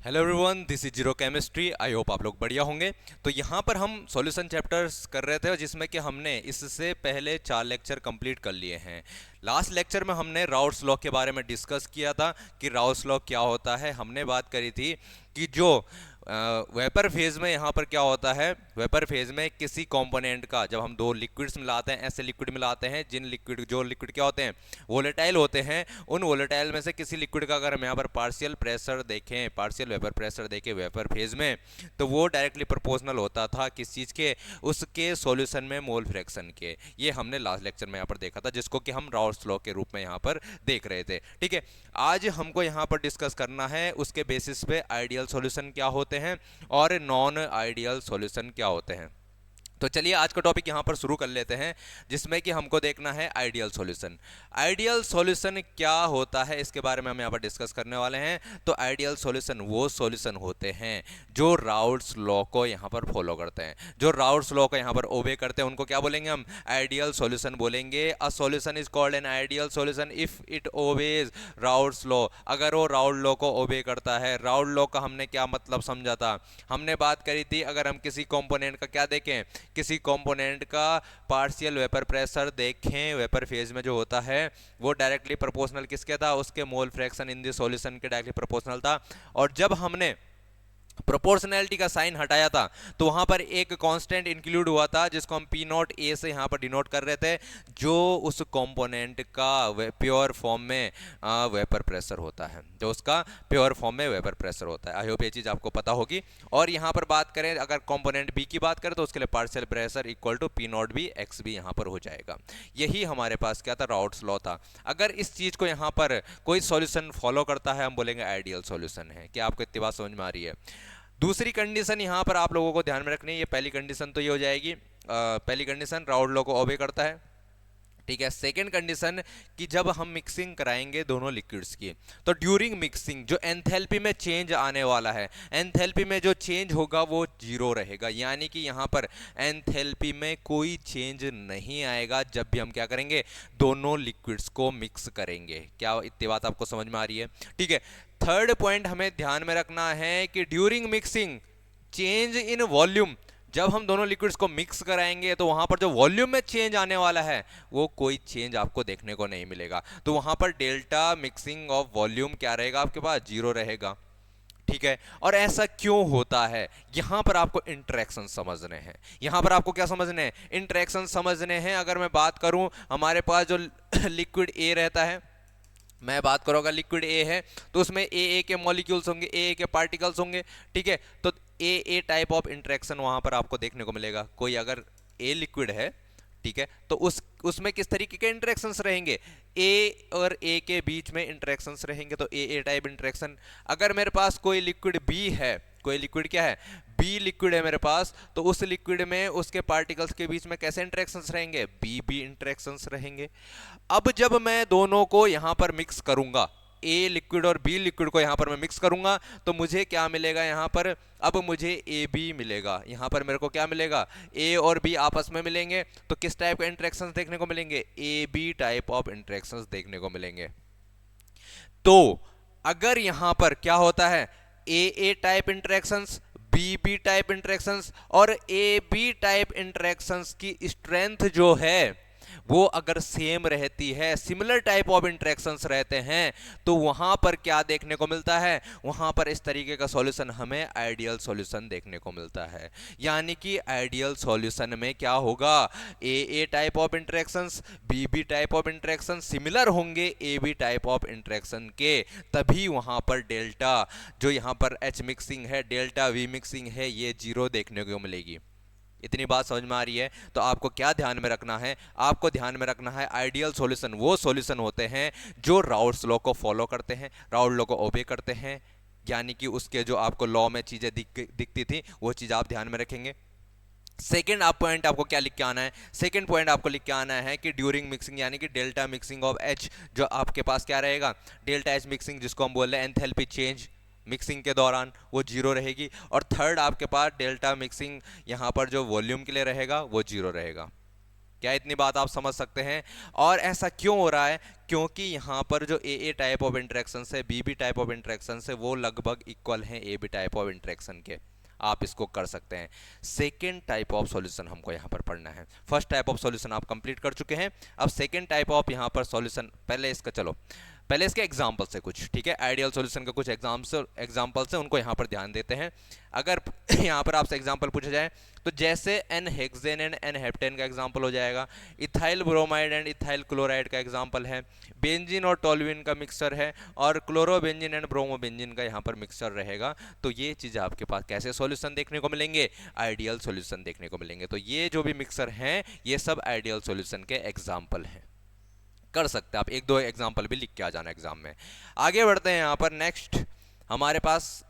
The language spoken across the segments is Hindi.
Hello everyone, this is zero chemistry. I hope आप लोग बढ़िया होंगे। तो यहाँ पर हम सॉल्यूशन चैप्टर्स कर रहे थे, जिसमें कि हमने इससे पहले 4 लेक्चर कंप्लीट कर लिए हैं। लास्ट लेक्चर में हमने राउल्ट्स लॉ के बारे में डिस्कस किया था कि राउल्ट्स लॉ क्या होता है। हमने बात करी थी कि जो वेपर फेज में यहाँ पर क्या होता है, वेपर फेज में किसी कंपोनेंट का जब हम दो लिक्विड्स मिलाते हैं, ऐसे लिक्विड मिलाते हैं जो लिक्विड क्या होते हैं, वोलेटाइल होते हैं। उन वोलेटाइल में से किसी लिक्विड का अगर हम यहाँ पर पार्शियल प्रेशर देखें, पार्शियल वेपर प्रेशर देखें वेपर फेज में, तो वो डायरेक्टली प्रोपोर्शनल होता था किस चीज़ के, उसके सॉल्यूशन में मोल फ्रैक्शन के। ये हमने लास्ट लेक्चर में यहाँ पर देखा था, जिसको कि हम राउल्ट्स लॉ के रूप में यहाँ पर देख रहे थे। ठीक है, आज हमको यहाँ पर डिस्कस करना है उसके बेसिस पे आइडियल सॉल्यूशन क्या होते हैं और नॉन आइडियल सॉल्यूशन क्या होते हैं। तो चलिए आज का टॉपिक यहाँ पर शुरू कर लेते हैं, जिसमें कि हमको देखना है आइडियल सॉल्यूशन। आइडियल सॉल्यूशन क्या होता है, इसके बारे में हम यहाँ पर डिस्कस करने वाले हैं। तो आइडियल सॉल्यूशन वो सॉल्यूशन होते हैं जो राउल्ट्स लॉ को यहाँ पर फॉलो करते हैं, जो राउल्ट्स लॉ को यहाँ पर ओबे करते हैं, उनको क्या बोलेंगे हम, आइडियल सॉल्यूशन बोलेंगे। A solution is called an ideal solution if it obeys Raoult's law. अगर वो राउल्ट लॉ को ओबे करता है। राउल्ट लॉ का हमने क्या मतलब समझा था, हमने बात करी थी अगर हम किसी कंपोनेंट का क्या देखें, किसी कंपोनेंट का पार्शियल वेपर प्रेशर देखें, वेपर फेज में जो होता है वो डायरेक्टली प्रोपोर्शनल किसके था, उसके mole fraction in the solution के डायरेक्टली प्रोपोर्शनल था। और जब हमने प्रोपोर्शनैलिटी का साइन हटाया था तो वहां पर एक कांस्टेंट इंक्लूड हुआ था, जिसको हम पी नॉट ए से यहां पर डिनोट कर रहे थे, जो उस कंपोनेंट का प्योर फॉर्म में वेपर प्रेशर होता है, जो उसका प्योर फॉर्म में वेपर प्रेशर होता है। आई होप ये चीज़ आपको पता होगी। और यहां पर बात करें, अगर कंपोनेंट बी की बात करें तो उसके लिए partial pressure equal to P not B X B यहां पर हो जाएगा। यही हमारे पास क्या था, राउल्ट्स लॉ था। अगर इस चीज़ को यहां पर कोई सॉल्यूशन फॉलो करता है, हम बोलेंगे आइडियल सॉल्यूशन है। क्या आपको इतनी बात समझ में आ रही है? दूसरी कंडीशन यहां पर आप लोगों को ध्यान में रखनी है। ये पहली कंडीशन तो ये हो जाएगी, पहली कंडीशन राउल्ट लॉ को ओबे करता है। ठीक है, सेकेंड कंडीशन कि जब हम मिक्सिंग कराएंगे दोनों लिक्विड्स की, तो ड्यूरिंग मिक्सिंग जो एंथैल्पी में चेंज आने वाला है, एंथैल्पी में जो चेंज होगा वो जीरो रहेगा। यानी कि यहां पर एंथैल्पी में कोई चेंज नहीं आएगा जब भी हम क्या करेंगे, दोनों लिक्विड्स को मिक्स करेंगे। क्या इतनी बात आपको समझ में आ रही है? ठीक है, थर्ड पॉइंट हमें ध्यान में रखना है कि during mixing change in volume, जब हम दोनों लिक्विड्स को मिक्स कराएंगे तो वहां पर जो वॉल्यूम में चेंज आने वाला है वो कोई चेंज आपको देखने को नहीं मिलेगा। तो वहां पर डेल्टा मिक्सिंग ऑफ वॉल्यूम क्या रहेगा, आपके पास जीरो रहेगा। ठीक है, और ऐसा क्यों होता है, यहां पर आपको इंटरेक्शन समझने हैं। यहां पर आपको क्या समझने हैं, इंटरेक्शन समझने हैं। अगर मैं बात करूं, हमारे पास जो लिक्विड ए रहता है, मैं बात करूंगा लिक्विड ए है, तो उसमें ए के मॉलिक्यूल्स होंगे, ए के पार्टिकल्स होंगे। ठीक है, तो ए टाइप ऑफ इंटरेक्शन वहां पर आपको देखने को मिलेगा। कोई अगर ए लिक्विड है, ठीक है, तो उसमें किस तरीके के इंटरेक्शंस रहेंगे, ए और ए के बीच में इंटरेक्शंस रहेंगे, तो ए टाइप इंटरेक्शन। अगर मेरे पास कोई लिक्विड बी है, कोई लिक्विड क्या है, बी लिक्विड है मेरे पास, तो उस लिक्विड में उसके पार्टिकल्स के बीच में कैसे इंटरेक्शंस रहेंगे, बी इंटरेक्शंस रहेंगे। अब जब मैं दोनों को यहां पर मिक्स करूंगा, ए लिक्विड और बी लिक्विड को यहां पर मैं मिक्स करूंगा, तो मुझे क्या मिलेगा यहां पर, अब मुझे ए बी मिलेगा। यहां पर मेरे को क्या मिलेगा, ए और बी आपस में मिलेंगे, तो किस टाइप के इंटरेक्शंस देखने को मिलेंगे, A B type of interactions देखने को मिलेंगे। तो अगर यहां पर क्या होता है, A type interactions, B type interactions, और ए बी टाइप इंटरेक्शंस की स्ट्रेंथ जो है वो अगर सेम रहती है, सिमिलर टाइप ऑफ इंटरेक्शंस रहते हैं, तो वहां पर क्या देखने को मिलता है, वहां पर इस तरीके का सॉल्यूशन हमें आइडियल सॉल्यूशन देखने को मिलता है। यानी कि आइडियल सॉल्यूशन में क्या होगा, A type of interactions, B type of interaction similar होंगे A B type of interaction के, तभी वहां पर डेल्टा, जो यहां पर एच मिक्सिंग है, डेल्टा वी मिक्सिंग है, ये जीरो देखने को मिलेगी। इतनी बात समझ में आ रही है? तो आपको क्या ध्यान में रखना है, आपको ध्यान में रखना है आइडियल सॉल्यूशन वो सॉल्यूशन होते हैं जो राउल्ट्स लॉ को फॉलो करते हैं, राउल्ट लॉ को ओबे करते हैं। यानी कि उसके जो आपको लॉ में चीजें दिखती थी वो चीज आप ध्यान में रखेंगे। सेकेंड आप पॉइंट आपको क्या लिख के आना है, सेकेंड पॉइंट आपको लिख के आना है कि ड्यूरिंग मिक्सिंग, यानी कि डेल्टा मिक्सिंग ऑफ एच, जो आपके पास क्या रहेगा, डेल्टा एच मिक्सिंग, जिसको हम बोल रहे हैं एंथैल्पी चेंज मिक्सिंग के दौरान, वो जीरो रहेगी। और थर्ड आपके पास डेल्टा मिक्सिंग, यहाँ पर जो वॉल्यूम के लिए रहेगा वो जीरो रहेगा। क्या इतनी बात आप समझ सकते हैं? और ऐसा क्यों हो रहा है? क्योंकि यहाँ पर जो ए टाइप ऑफ इंटरेक्शन है, बी टाइप ऑफ इंटरेक्शन है, वो लगभग इक्वल हैं A B type of interaction के। आप इसको कर सकते हैं। सेकेंड टाइप ऑफ सॉल्यूशन हमको यहाँ पर पढ़ना है। फर्स्ट टाइप ऑफ सॉल्यूशन आप कंप्लीट कर चुके हैं। अब सेकेंड टाइप ऑफ यहाँ पर सॉल्यूशन, पहले इसका चलो पहले इसके एग्जाम्पल्स है कुछ, ठीक है, आइडियल सॉल्यूशन के कुछ एग्जाम्पल्स है, उनको यहाँ पर ध्यान देते हैं। अगर यहाँ पर आपसे एग्जाम्पल पूछा जाए तो जैसे n hexane and n heptane का एग्जाम्पल हो जाएगा, ethyl bromide and ethyl chloride का एग्जाम्पल है, बेंजीन और टोल्यूइन का मिक्सचर है, और क्लोरोबेंजीन एंड ब्रोमोबेंजीन का यहाँ पर मिक्सचर रहेगा। तो ये चीज़ आपके पास कैसे सॉल्यूशन देखने को मिलेंगे? आइडियल सॉल्यूशन देखने को मिलेंगे। तो ये जो भी मिक्सचर हैं ये सब आइडियल सॉल्यूशन के एग्जाम्पल हैं। कर सकते हैं आप, एक दो एग्जाम्पल भी लिख के आ जाना एग्जाम में। आगे बढ़ते हैं यहाँ पर नेक्स्ट हमारे पास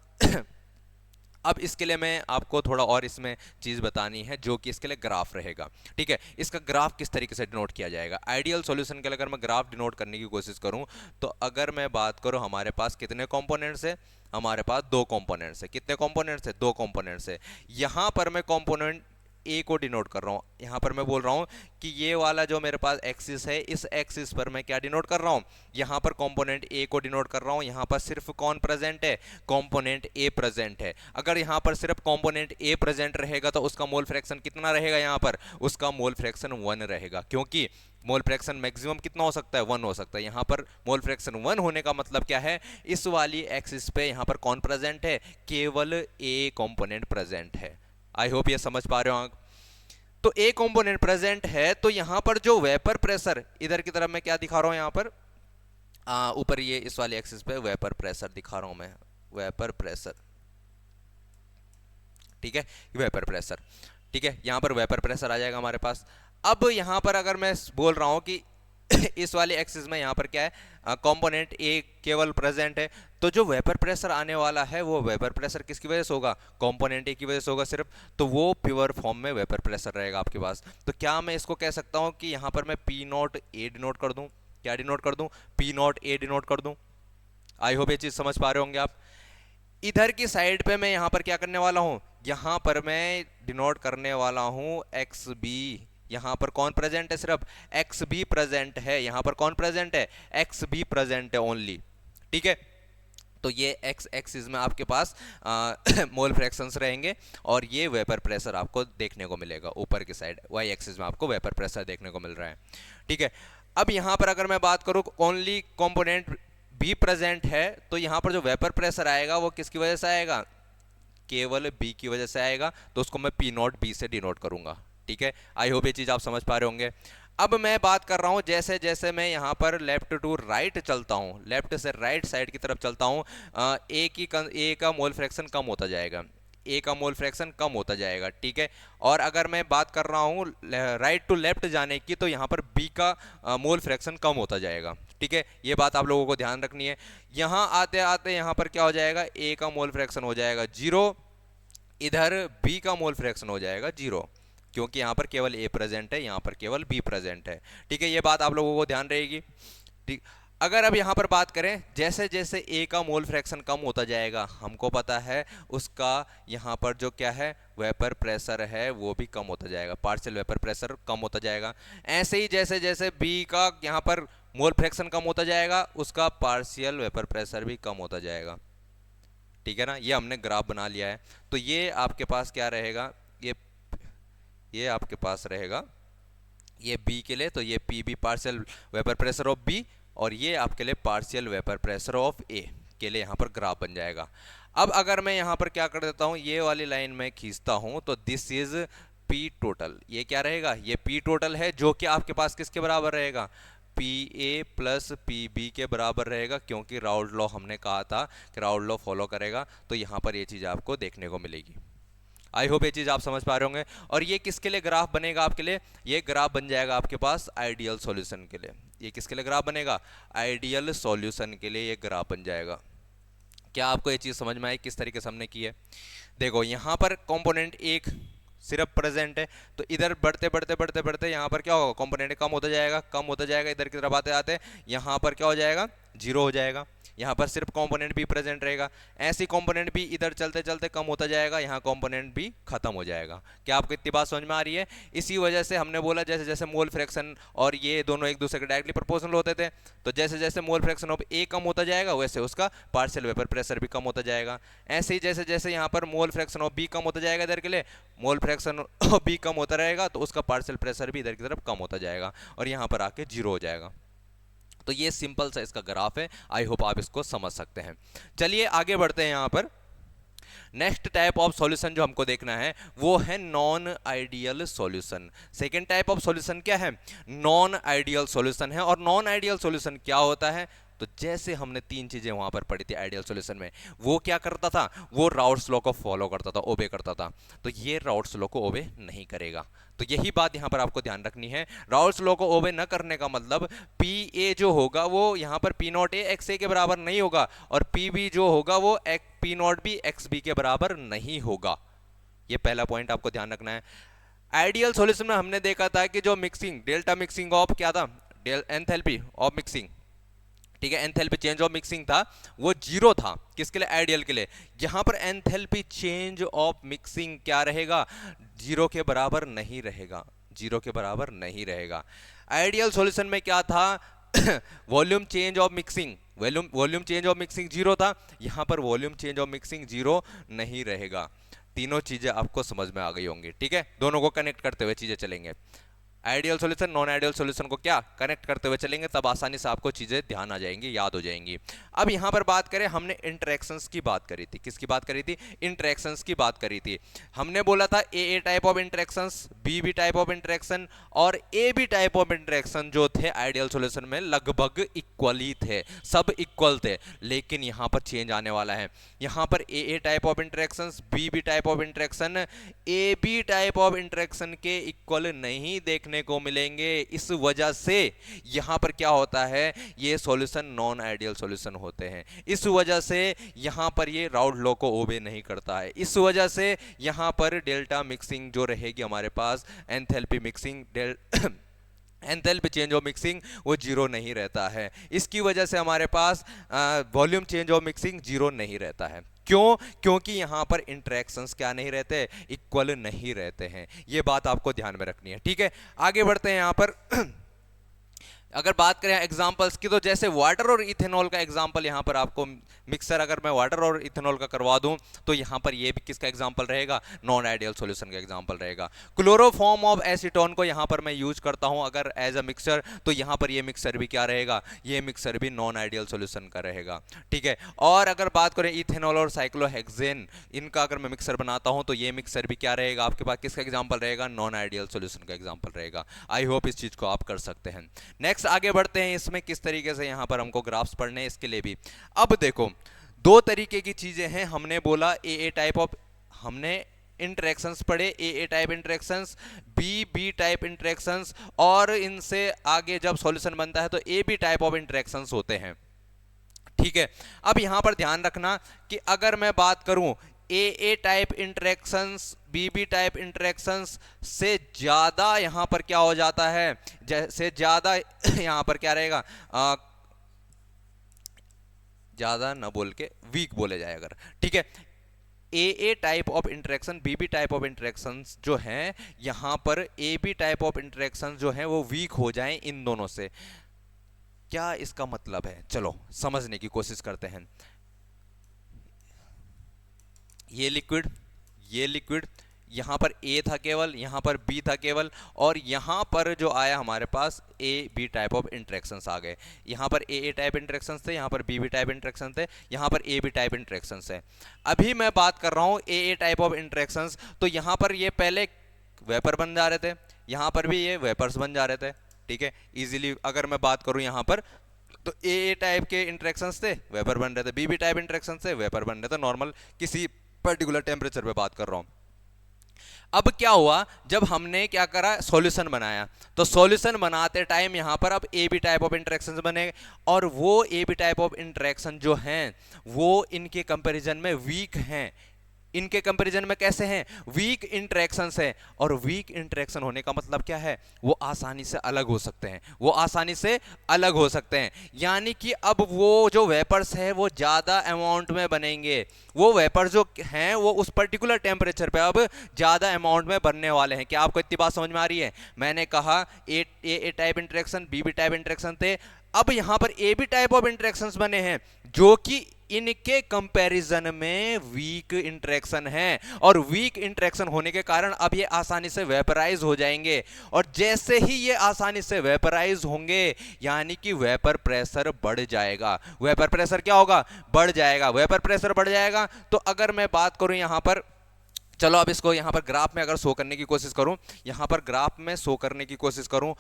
अब इसके लिए मैं आपको थोड़ा और इसमें चीज़ बतानी है, जो कि इसके लिए ग्राफ रहेगा, ठीक है। इसका ग्राफ किस तरीके से डिनोट किया जाएगा? आइडियल सॉल्यूशन के लिए अगर मैं ग्राफ डिनोट करने की कोशिश करूं, तो अगर मैं बात करूं हमारे पास कितने कंपोनेंट्स है, हमारे पास दो कंपोनेंट्स है। कितने कंपोनेंट्स है? दो कंपोनेंट्स है। यहां पर मैं कंपोनेंट ए को डिनोट कर रहा हूं। यहां पर मैं बोल रहा हूं कि ये वाला जो मेरे पास एक्सिस है, इस एक्सिस पर मैं क्या डिनोट कर रहा हूं? यहां पर कंपोनेंट ए को डिनोट कर रहा हूं। यहां पर सिर्फ कौन प्रेजेंट है? कंपोनेंट ए प्रेजेंट है। अगर यहां पर सिर्फ कंपोनेंट ए प्रेजेंट रहेगा तो उसका मोल फ्रैक्शन कितना रहेगा? यहां पर उसका मोल फ्रैक्शन 1 रहेगा, क्योंकि मोल फ्रैक्शन मैक्सिमम कितना हो सकता है? 1 हो सकता है। यहां पर मोल फ्रैक्शन 1 होने का मतलब क्या है? इस वाली एक्सिस पे यहां पर कौन प्रेजेंट है? केवल ए कंपोनेंट प्रेजेंट है। आई होप ये समझ पा रहे हो आप। तो ए कंपोनेंट प्रेजेंट है, तो यहां पर जो वेपर प्रेशर, इधर की तरफ मैं क्या दिखा रहा हूं यहां पर ऊपर ये इस वाले एक्सिस पे वेपर प्रेशर दिखा रहा हूं मैं, वेपर प्रेशर, ठीक है, वेपर प्रेशर, ठीक है। यहां पर वेपर प्रेशर आ जाएगा हमारे पास। अब यहां पर अगर मैं बोल रहा हूं कि इस वाले एक्सिस में यहां पर क्या है? कंपोनेंट ए केवल प्रेजेंट है, तो जो वेपर प्रेशर आने वाला है वो वेपर प्रेशर किसकी वजह से होगा? कंपोनेंट ए की वजह से होगा सिर्फ। तो वो प्योर फॉर्म में वेपर प्रेशर रहेगा आपके पास। तो क्या मैं इसको कह सकता हूं कि यहां पर मैं पी नॉट ए डिनोट कर दूं? क्या डिनोट कर दूं? पी नॉट ए डिनोट कर दूं। आई होप ये चीज समझ पा रहे होंगे आप। इधर की साइड पे मैं यहां पर क्या करने वाला हूं? यहां पर मैं डिनोट करने वाला हूं एक्स बी। यहां पर कौन प्रेजेंट है? सिर्फ एक्स बी प्रेजेंट है। यहां पर कौन प्रेजेंट है? एक्स बी प्रेजेंट है ओनली, ठीक है। तो ये एक्स एक्सिस में आपके पास मोल फ्रैक्शंस रहेंगे, और ये वेपर प्रेशर आपको देखने को मिलेगा। ऊपर की साइड वाई एक्सिस में आपको वेपर प्रेशर देखने को मिल रहा है, ठीक है। अब यहां पर अगर मैं बात करूं ओनली कंपोनेंट बी प्रेजेंट है, तो यहां पर जो वेपर प्रेशर आएगा वो किसकी वजह से आएगा? केवल बी की वजह से आएगा। तो उसको मैं पी नॉट बी से डिनोट करूंगा, ठीक है। आई होप ये चीज आप समझ पा रहे होंगे। अब मैं बात कर रहा हूं जैसे जैसे मैं यहां पर लेफ्ट टू राइट चलता हूं, लेफ्ट से राइट साइड की तरफ चलता हूं, ए का मोल फ्रैक्शन कम होता जाएगा, ए का मोल फ्रैक्शन कम होता जाएगा, ठीक है। और अगर मैं बात कर रहा हूं राइट टू लेफ्ट जाने की, तो यहां पर बी का मोल फ्रैक्शन कम होता जाएगा, ठीक है। ये बात आप लोगों को ध्यान रखनी है। यहां आते आते यहां पर क्या हो जाएगा? ए का मोल फ्रैक्शन हो जाएगा 0, इधर बी का मोल फ्रैक्शन हो जाएगा 0, क्योंकि यहां पर केवल ए प्रेजेंट है, यहां पर केवल बी प्रेजेंट है, ठीक है। ये बात आप लोगों को ध्यान रहेगी, ठीक। अगर अब यहां पर बात करें, जैसे जैसे ए का मोल फ्रैक्शन कम होता जाएगा, हमको पता है उसका यहां पर जो क्या है? वेपर प्रेशर है वो भी कम होता जाएगा, पार्शियल वेपर प्रेशर कम होता जाएगा। ऐसे ही जैसे जैसे बी का यहां पर मोल फ्रैक्शन कम होता जाएगा, उसका पार्शियल वेपर प्रेशर भी कम होता जाएगा, ठीक है ना। ये हमने ग्राफ बना लिया है। तो ये आपके पास क्या रहेगा? ये आपके पास रहेगा ये बी के लिए, तो ये P B partial vapour pressure of B, और ये आपके लिए partial vapour pressure of A के लिए यहाँ पर ग्राफ बन जाएगा। अब अगर मैं यहाँ पर क्या कर देता हूँ, ये वाली लाइन में खींचता हूँ, तो दिस इज पी टोटल। ये क्या रहेगा? ये पी टोटल है, जो कि आपके पास किसके बराबर रहेगा? P A plus P B के बराबर रहेगा, क्योंकि राउल्ट लॉ हमने कहा था कि राउल्ट लॉ फॉलो करेगा। तो यहाँ पर ये चीज़ आपको देखने को मिलेगी। आई होप ये चीज आप समझ पा रहे होंगे। और ये किसके लिए ग्राफ बनेगा आपके लिए? ये ग्राफ बन जाएगा आपके पास आइडियल सॉल्यूशन के लिए। ये किसके लिए ग्राफ बनेगा? आइडियल सॉल्यूशन के लिए ये ग्राफ बन जाएगा। क्या आपको ये चीज समझ में आई किस तरीके से हमने की है? देखो यहां पर कंपोनेंट एक सिर्फ प्रेजेंट है, तो इधर बढ़ते बढ़ते बढ़ते बढ़ते यहाँ पर क्या होगा? कंपोनेंट कम होता जाएगा, कम होता जाएगा। इधर की तरफ आते आते यहाँ पर क्या हो जाएगा? जीरो हो जाएगा, यहाँ पर सिर्फ कंपोनेंट बी प्रेजेंट रहेगा। ऐसे कंपोनेंट बी इधर चलते चलते कम होता जाएगा, यहाँ कंपोनेंट बी खत्म हो जाएगा। क्या आपको इतनी बात समझ में आ रही है? इसी वजह से हमने बोला जैसे जैसे मोल फ्रैक्शन और ये दोनों एक दूसरे के डायरेक्टली प्रोपोर्शनल होते थे, तो जैसे जैसे मोल फ्रैक्शन ऑफ ए कम होता जाएगा वैसे उसका पार्शियल वेपर प्रेशर भी कम होता जाएगा। ऐसे ही जैसे जैसे यहाँ पर मोल फ्रैक्शन ऑफ बी कम होता जाएगा इधर के लिए, मोल फ्रैक्शन ऑफ बी कम होता रहेगा तो उसका पार्शियल प्रेशर भी इधर की तरफ कम होता जाएगा और यहाँ पर आके जीरो हो जाएगा। तो ये सिंपल सा इसका ग्राफ है, आई होप आप इसको समझ सकते हैं। चलिए आगे बढ़ते हैं। यहाँ पर नेक्स्ट टाइप ऑफ सॉल्यूशन जो हमको देखना है वो है non ideal solution. Second type of solution क्या है? नॉन आइडियल सॉल्यूशन है। और नॉन आइडियल सॉल्यूशन क्या होता है? तो जैसे हमने तीन चीजें वहां पर पढ़ी थी आइडियल सॉल्यूशन में, वो क्या करता था? वो राउट्स लॉ को फॉलो करता था, ओबे करता था। तो ये राउट्स लॉ को ओबे नहीं करेगा। तो यही बात यहां पर आपको ध्यान रखनी है। राउट्स लॉ को ओबे न करने का मतलब पी ए जो होगा वो यहां पर पी नॉट ए एक्स ए के बराबर नहीं होगा, और पी बी जो होगा वो P not B X B के बराबर नहीं होगा। ये पहला पॉइंट आपको ध्यान रखना है। आइडियल सॉल्यूशन में हमने देखा था कि जो मिक्सिंग डेल्टा मिक्सिंग ऑफ क्या था? एंथैल्पी ऑफ मिक्सिंग, ठीक है, एंथैल्पी चेंज ऑफ मिक्सिंग था, वो जीरो था। किसके लिए? आइडियल के लिए। यहां पर एंथैल्पी चेंज ऑफ मिक्सिंग क्या रहेगा? जीरो के बराबर नहीं रहेगा, जीरो के बराबर नहीं रहेगा। आइडियल सॉल्यूशन में क्या था? Volume change of mixing, volume change of mixing zero था, यहां पर volume change of mixing zero नहीं रहेगा। तीनों चीजें आपको समझ में आ गई होंगी, ठीक है? दोनों को कनेक्ट करते हुए चीजें चलेंगे। Ideal solution non ideal solution को क्या कनेक्ट करते हुए चलेंगे, तब आसानी से आपको चीजें ध्यान आ जाएंगी, याद हो जाएंगी। अब यहां पर बात करें, हमने इंटरेक्शंस की बात करी थी। किसकी बात करी थी? इंटरेक्शंस की बात करी थी। हमने बोला था A type of interactions, B type of interaction और A B type of interaction जो थे आइडियल सॉल्यूशन में लगभग इक्वली थे, सब इक्वल थे। लेकिन यहां पर चेंज आने वाला है। यहां पर A type of interactions, B type of interaction A B type of interaction के इक्वल नहीं देखने को मिलेंगे। इस वजह से यहां पर क्या होता है? ये सॉल्यूशन नॉन आइडियल सॉल्यूशन होते हैं। इस वजह से यहां पर ये राउट लॉ को ओबे नहीं करता है। इस वजह से यहां पर डेल्टा मिक्सिंग जो रहेगी हमारे पास, enthalpy mixing enthalpy change of mixing वो जीरो नहीं रहता है। इसकी वजह से हमारे पास volume change of mixing zero नहीं रहता है। क्यों? क्योंकि यहां पर इंटरेक्शंस क्या नहीं रहते? इक्वल नहीं रहते हैं। ये बात आपको ध्यान में रखनी है, ठीक है? आगे बढ़ते हैं। यहां पर अगर बात करें एग्जांपल्स की, तो जैसे वाटर और इथेनॉल का एग्जांपल यहां पर आपको मिक्सर अगर मैं वाटर और इथेनॉल का करवा दूं तो यहां पर ये भी किसका एग्जांपल रहेगा? नॉन आइडियल सॉल्यूशन का एग्जांपल रहेगा। क्लोरोफॉर्म ऑफ एसीटोन को यहां पर मैं यूज करता हूं अगर एज अ मिक्सर, तो यहां पर ये मिक्सर भी क्या रहेगा? ये मिक्सर भी नॉन आइडियल सॉल्यूशन का रहेगा, ठीक है? और अगर बात करें इथेनॉल और साइक्लोहेक्सेन, इनका अगर मैं मिक्सर बनाता हूं तो ये मिक्सर भी क्या रहेगा? आपके पास किसका एग्जाम्पल रहेगा? नॉन आइडियल सॉल्यूशन का एग्जाम्पल रहेगा। आई होप इस चीज को आप कर सकते हैं। नेक्स्ट आगे बढ़ते हैं। इसमें किस तरीके से यहां पर हमको ग्राफ्स पढ़ने हैं इसके लिए भी। अब देखो, दो तरीके की चीजें हैं। हमने बोला ए टाइप ऑफ, हमने इंटरेक्शंस पढ़े, A type interactions, B type interactions, और इनसे आगे जब सॉल्यूशन बनता है तो A B type of interactions होते हैं, ठीक है? अब यहां पर ध्यान रखना कि अगर मैं बात करूं A type interactions, B type interactions से ज्यादा यहां पर क्या हो जाता है? जैसे ज्यादा यहां पर क्या रहेगा? ज्यादा ना बोल के वीक बोले जाए अगर, ठीक है? A type of interaction, B type of interaction जो हैं यहां पर A B type of interaction जो हैं वो वीक हो जाएं इन दोनों से। क्या इसका मतलब है? चलो समझने की कोशिश करते हैं। ये लिक्विड यहां पर ए था केवल, यहां पर बी था केवल, और यहां पर जो आया हमारे पास A B type of interactions आ गए। यहां पर ए टाइप इंटरेक्शंस थे, यहां पर बी टाइप इंटरेक्शन थे, यहां पर ए बी टाइप इंटरेक्शंस है। अभी मैं बात कर रहा हूं ए टाइप ऑफ इंटरेक्शंस, तो यहां पर ये पहले वेपर बन जा रहे थे, यहां पर भी ये वेपर्स बन जा रहे थे, ठीक है? इजीली अगर मैं बात करूं यहां पर, तो ए टाइप के इंटरेक्शंस थे, वेपर बन रहे थे, बी टाइप इंटरेक्शंस थे, वेपर बन रहे थे। नॉर्मल किसी पर्टिकुलर टेम्परेचर पे बात कर रहा हूं। अब क्या हुआ? जब हमने क्या करा? सॉल्यूशन बनाया, तो सॉल्यूशन बनाते टाइम यहां पर अब A B type of interaction बने, और वो A B type of interaction जो हैं वो इनके कंपैरिजन में वीक हैं। इनके कंपैरिजन में कैसे हैं, वीक इंटरेक्शंस है। और वीक इंटरेक्शन होने का मतलब क्या है, वो आसानी से अलग हो सकते हैं, वो आसानी से अलग हो सकते हैं। यानी कि अब वो जो वेपर्स है वो ज्यादा अमाउंट में बनेंगे, वो वेपर्स जो हैं वो उस पर्टिकुलर टेम्परेचर पे अब ज्यादा अमाउंट में बनने वाले हैं। क्या आपको इतनी बात समझ में आ रही है? मैंने कहा A type interaction, B B type interaction थे, अब यहां पर A B type of interactions बने हैं जो कि इनके कंपैरिजन में वीक इंटरेक्शन है। और वीक इंटरेक्शन होने के कारण अब ये आसानी से वेपराइज हो जाएंगे। और जैसे ही ये आसानी से वेपराइज होंगे यानी कि वेपर प्रेशर बढ़ जाएगा। वेपर प्रेशर क्या होगा, बढ़ जाएगा। वेपर प्रेशर बढ़ जाएगा तो अगर मैं बात करूं यहां पर, चलो अब इसको यहां पर ग्राफ में अगर शो करने की कोशिश करूं, यहां पर ग्राफ में शो करने की कोशिश करूं,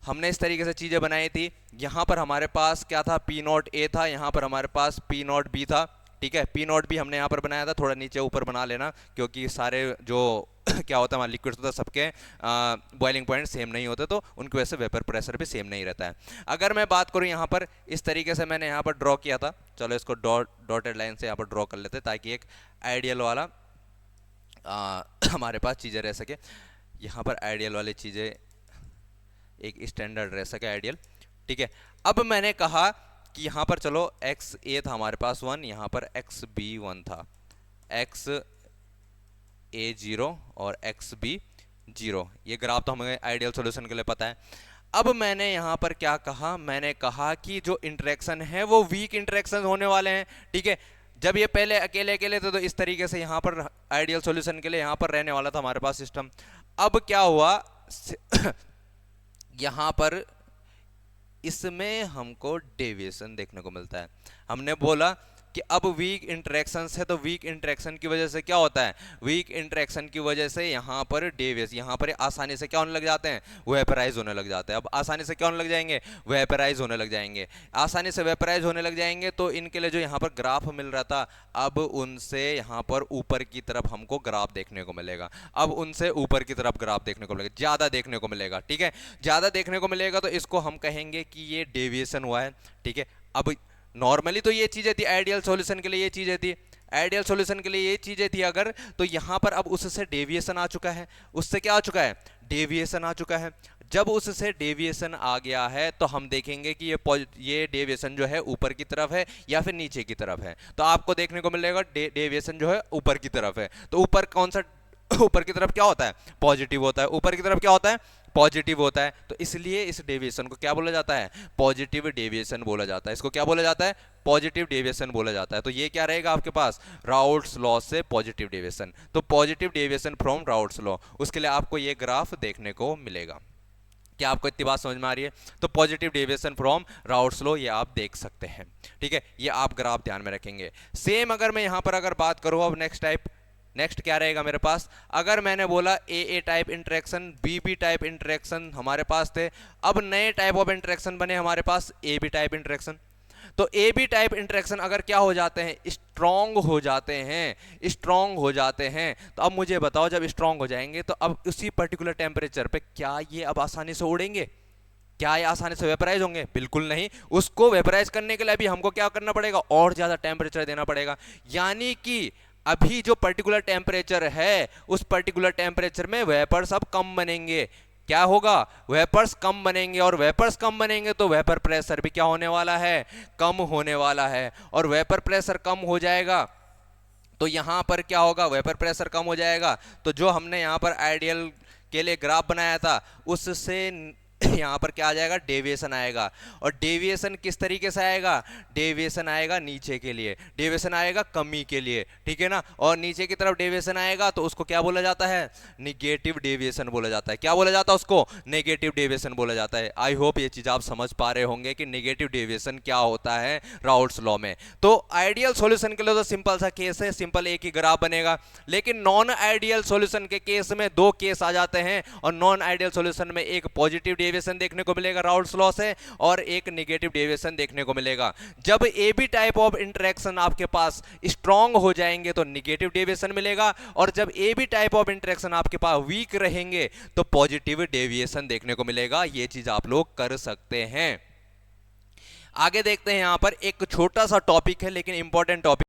हमने इस तरीके से चीजें बनाई थी। यहां पर हमारे पास क्या था, पी नॉट ए था, यहां पर हमारे पास पी नॉट बी था। ठीक है, पी नॉट बी हमने यहां पर बनाया था, थोड़ा नीचे ऊपर बना लेना क्योंकि सारे जो क्या होता है हमारे लिक्विड्स होता है सबके बॉइलिंग पॉइंट सेम नहीं होते, तो उनकी वजह से वेपर प्रेशर भी सेम नहीं रहता है। अगर मैं बात करूं यहां पर इस तरीके से मैंने यहां पर ड्रॉ किया था, चलो इसको डॉटेड लाइन से यहां पर ड्रॉ कर लेते हैं ताकि एक आइडियल वाला हमारे पास चीजें रह सके। यहां पर आइडियल वाली चीजें एक स्टैंडर्ड रह सके, आइडियल। ठीक है, अब मैंने कहा कि यहां पर चलो एक्स ए था हमारे पास 1, यहां पर एक्स बी 1 था, एक्स ए 0 और एक्स बी 0। ये ग्राफ तो हमें आइडियल सॉल्यूशन के लिए पता है। अब मैंने यहां पर क्या कहा, मैंने कहा कि जो इंटरेक्शन है वो वीक इंटरेक्शन होने वाले हैं। ठीक है, जब ये पहले अकेले अकेले थे तो इस तरीके से यहां पर आइडियल सॉल्यूशन के लिए यहां पर रहने वाला था हमारे पास सिस्टम। अब क्या हुआ यहां पर इसमें हमको डेविएशन देखने को मिलता है। हमने बोला कि अब वीक इंटरेक्शंस है तो वीक इंटरेक्शन की वजह से क्या होता है, वीक इंटरेक्शन की वजह से यहां पर डेविएशन, यहां पर आसानी से क्या होने लग जाते हैं, वेपराइज होने लग जाते हैं। अब आसानी से क्या होने लग जाएंगे, वेपराइज होने लग जाएंगे। आसानी से वेपराइज होने लग जाएंगे तो इनके लिए जो यहां पर ग्राफ मिल रहा था अब उनसे यहां पर ऊपर की तरफ हमको ग्राफ देखने को मिलेगा। अब उनसे ऊपर की तरफ ग्राफ देखने को मिलेगा, ज्यादा देखने को मिलेगा। ठीक है, ज्यादा देखने को मिलेगा तो इसको हम कहेंगे कि ये डेविएशन हुआ है। ठीक है, अब नॉर्मली तो ये चीजें थी, आइडियल सॉल्यूशन के लिए ये चीजें थी, आइडियल सॉल्यूशन के लिए ये चीजें थी अगर, तो यहां पर अब उससे डेविएशन आ चुका है। उससे क्या आ चुका है, डेविएशन आ चुका है। जब उससे डेविएशन आ गया है तो हम देखेंगे कि ये डेविएशन जो है ऊपर की तरफ है या फिर नीचे की तरफ है। तो आपको देखने को मिलेगा डेविएशन जो है ऊपर की तरफ है। तो ऊपर कौन सा ऊपर की तरफ क्या होता है, पॉजिटिव होता है। ऊपर की तरफ क्या होता है, पॉजिटिव होता है। तो इसलिए इस डेविएशन को क्या बोला जाता है, पॉजिटिव डेविएशन बोला जाता है। इसको क्या बोला जाता है, पॉजिटिव डेविएशन बोला जाता है। तो ये क्या रहेगा आपके पास, राउट्स लॉ से पॉजिटिव डेविएशन। तो positive deviation from routes law, उसके लिए आपको ये ग्राफ देखने को मिलेगा। क्या आपको इतनी बात समझ में आ रही है? तो positive deviation from routes law ये आप देख सकते हैं। ठीक है, ये आप ग्राफ ध्यान में रखेंगे। सेम अगर मैं यहां पर अगर बात करूं, अब नेक्स्ट क्या रहेगा मेरे पास, अगर मैंने बोला A type interaction, B type interaction हमारे पास थे, अब नए टाइप ऑफ इंटरेक्शन बने हमारे पास ए बी टाइप इंटरेक्शन। तो ए बी टाइप इंटरेक्शन अगर क्या हो जाते हैं, स्ट्रांग हो जाते हैं, स्ट्रांग हो जाते हैं। तो अब मुझे बताओ जब स्ट्रांग हो जाएंगे तो अब उसी पर्टिकुलर टेम्परेचर पे क्या ये अब आसानी से उड़ेंगे, क्या ये आसानी से वेपराइज होंगे? बिल्कुल नहीं। उसको वेपराइज करने के लिए भी हमको क्या करना पड़ेगा, और ज्यादा टेम्परेचर देना पड़ेगा। यानी कि अभी जो पर्टिकुलर टेम्परेचर है उस पर्टिकुलर टेम्परेचर में वेपर्स अब कम बनेंगे। क्या होगा, वेपर्स कम बनेंगे, और वेपर्स कम बनेंगे तो वेपर प्रेशर भी क्या होने वाला है, कम होने वाला है। और वेपर प्रेशर कम हो जाएगा तो यहां पर क्या होगा, वेपर प्रेशर कम हो जाएगा तो जो हमने यहां पर आइडियल के लिए ग्राफ बनाया था उससे यहां पर क्या आ जाएगा, डेविएशन आएगा। और डेविएशन किस तरीके से आएगा, डेविएशन आएगा नीचे के लिए, डेविएशन आएगा कमी के लिए। ठीक है ना, और नीचे की तरफ डेविएशन आएगा तो उसको क्या बोला जाता है, निगेटिव डेविएशन बोला जाता है। क्या बोला जाता है उसको, नेगेटिव डेविएशन बोला जाता है। आई होप ये चीज आप समझ पा रहे होंगे कि नेगेटिव डेविएशन क्या होता है राउट्स लॉ में। तो आइडियल सॉल्यूशन के लिए तो सिंपल सा केस है, सिंपल एक ही ग्राफ बनेगा। लेकिन नॉन आइडियल सॉल्यूशन के केस में दो केस आ जाते हैं, और नॉन आइडियल सॉल्यूशन में एक पॉजिटिव डेविएशन देखने को मिलेगा राउट्स लॉ से, और एक नेगेटिव डेविएशन देखने को मिलेगा। जब A B type of interaction आपके पास स्ट्रांग हो जाएंगे तो नेगेटिव डेविएशन मिलेगा, और जब A B type of interaction आपके पास वीक रहेंगे तो पॉजिटिव डेविएशन देखने को मिलेगा। यह चीज आप लोग कर सकते हैं। आगे देखते हैं, यहां पर एक छोटा सा टॉपिक है लेकिन इंपॉर्टेंट टॉपिक